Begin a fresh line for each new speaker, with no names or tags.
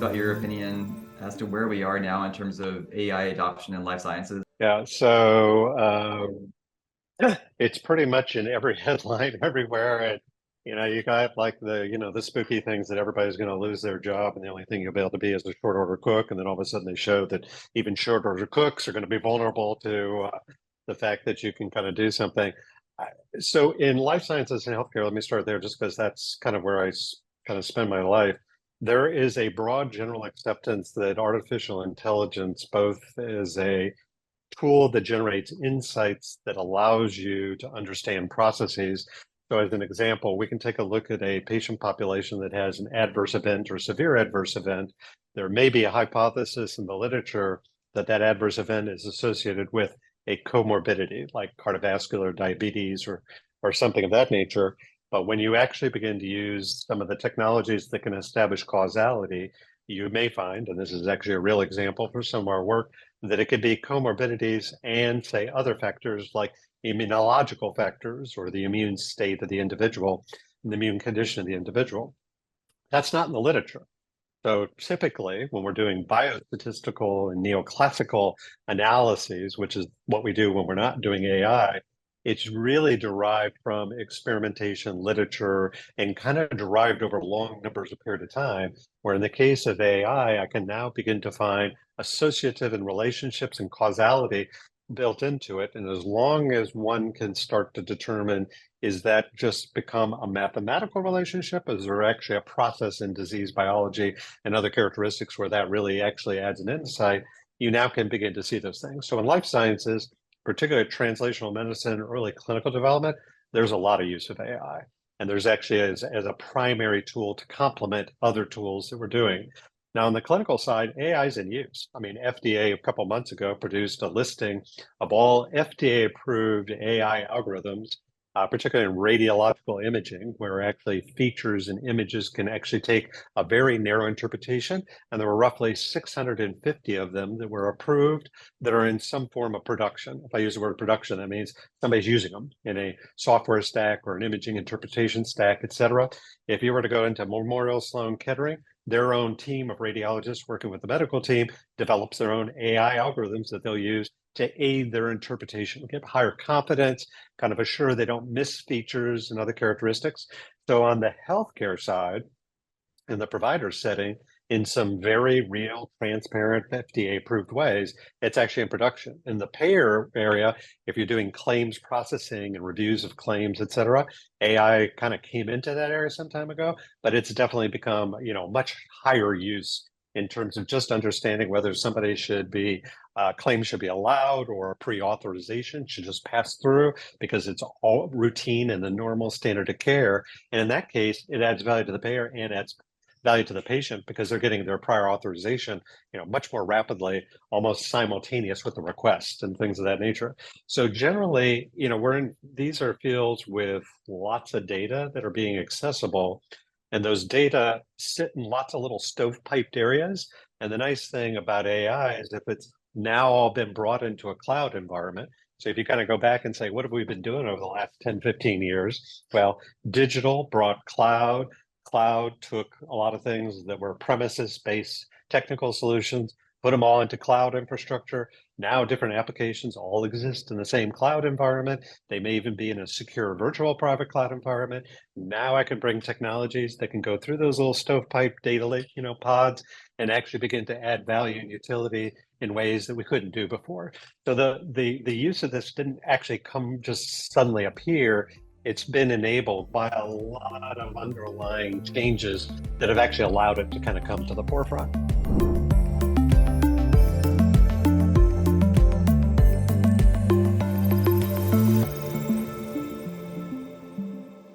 about your opinion as to where we are now in terms of AI adoption in life sciences.
Yeah, so it's pretty much in every headline everywhere. And you got like the spooky things that everybody's going to lose their job, and the only thing you'll be able to be is a short order cook. And then all of a sudden they show that even short order cooks are going to be vulnerable to the fact that you can kind of do something. So in life sciences and healthcare, let me start there, just because that's kind of where kind of spend my life. There is a broad general acceptance that artificial intelligence, both as a tool that generates insights that allows you to understand processes. So as an example, we can take a look at a patient population that has an adverse event or severe adverse event. There may be a hypothesis in the literature that that adverse event is associated with a comorbidity like cardiovascular diabetes or something of that nature. But when you actually begin to use some of the technologies that can establish causality, you may find, and this is actually a real example for some of our work, that it could be comorbidities and, say, other factors like immunological factors or the immune state of the individual and the immune condition of the individual. That's not in the literature. So typically, when we're doing biostatistical and neoclassical analyses, which is what we do when we're not doing AI, it's really derived from experimentation, literature, and kind of derived over long numbers of period of time, where in the case of AI, I can now begin to find associative and relationships and causality built into it. And as long as one can start to determine, is that just become a mathematical relationship? Is there actually a process in disease biology and other characteristics where that really actually adds an insight? You now can begin to see those things. So in life sciences, particularly translational medicine, early clinical development, there's a lot of use of AI. And there's actually as a primary tool to complement other tools that we're doing. Now, on the clinical side, AI is in use. I mean, FDA a couple months ago produced a listing of all FDA-approved AI algorithms, particularly in radiological imaging, where actually features and images can actually take a very narrow interpretation. And there were roughly 650 of them that were approved that are in some form of production. If I use the word production, that means somebody's using them in a software stack or an imaging interpretation stack, et cetera. If you were to go into Memorial Sloan Kettering, their own team of radiologists working with the medical team develops their own AI algorithms that they'll use to aid their interpretation, get higher confidence, kind of assure they don't miss features and other characteristics. So on the healthcare side, in the provider setting, in some very real, transparent, FDA-approved ways, it's actually in production. In the payer area, if you're doing claims processing and reviews of claims, et cetera, AI kind of came into that area some time ago, but it's definitely become, much higher use in terms of just understanding whether somebody should be, claims should be allowed or pre-authorization should just pass through because it's all routine and the normal standard of care. And in that case, it adds value to the payer and adds value to the patient because they're getting their prior authorization, much more rapidly, almost simultaneous with the request and things of that nature. So generally, these are fields with lots of data that are being accessible. And those data sit in lots of little stovepiped areas. And the nice thing about AI is if it's now all been brought into a cloud environment. So if you kind of go back and say, what have we been doing over the last 10, 15 years? Well, digital brought cloud. Cloud took a lot of things that were premises-based technical solutions, put them all into cloud infrastructure. Now different applications all exist in the same cloud environment. They may even be in a secure virtual private cloud environment. Now I can bring technologies that can go through those little stovepipe data lake, pods and actually begin to add value and utility in ways that we couldn't do before. So the use of this didn't actually just suddenly appear. It's been enabled by a lot of underlying changes that have actually allowed it to kind of come to the forefront.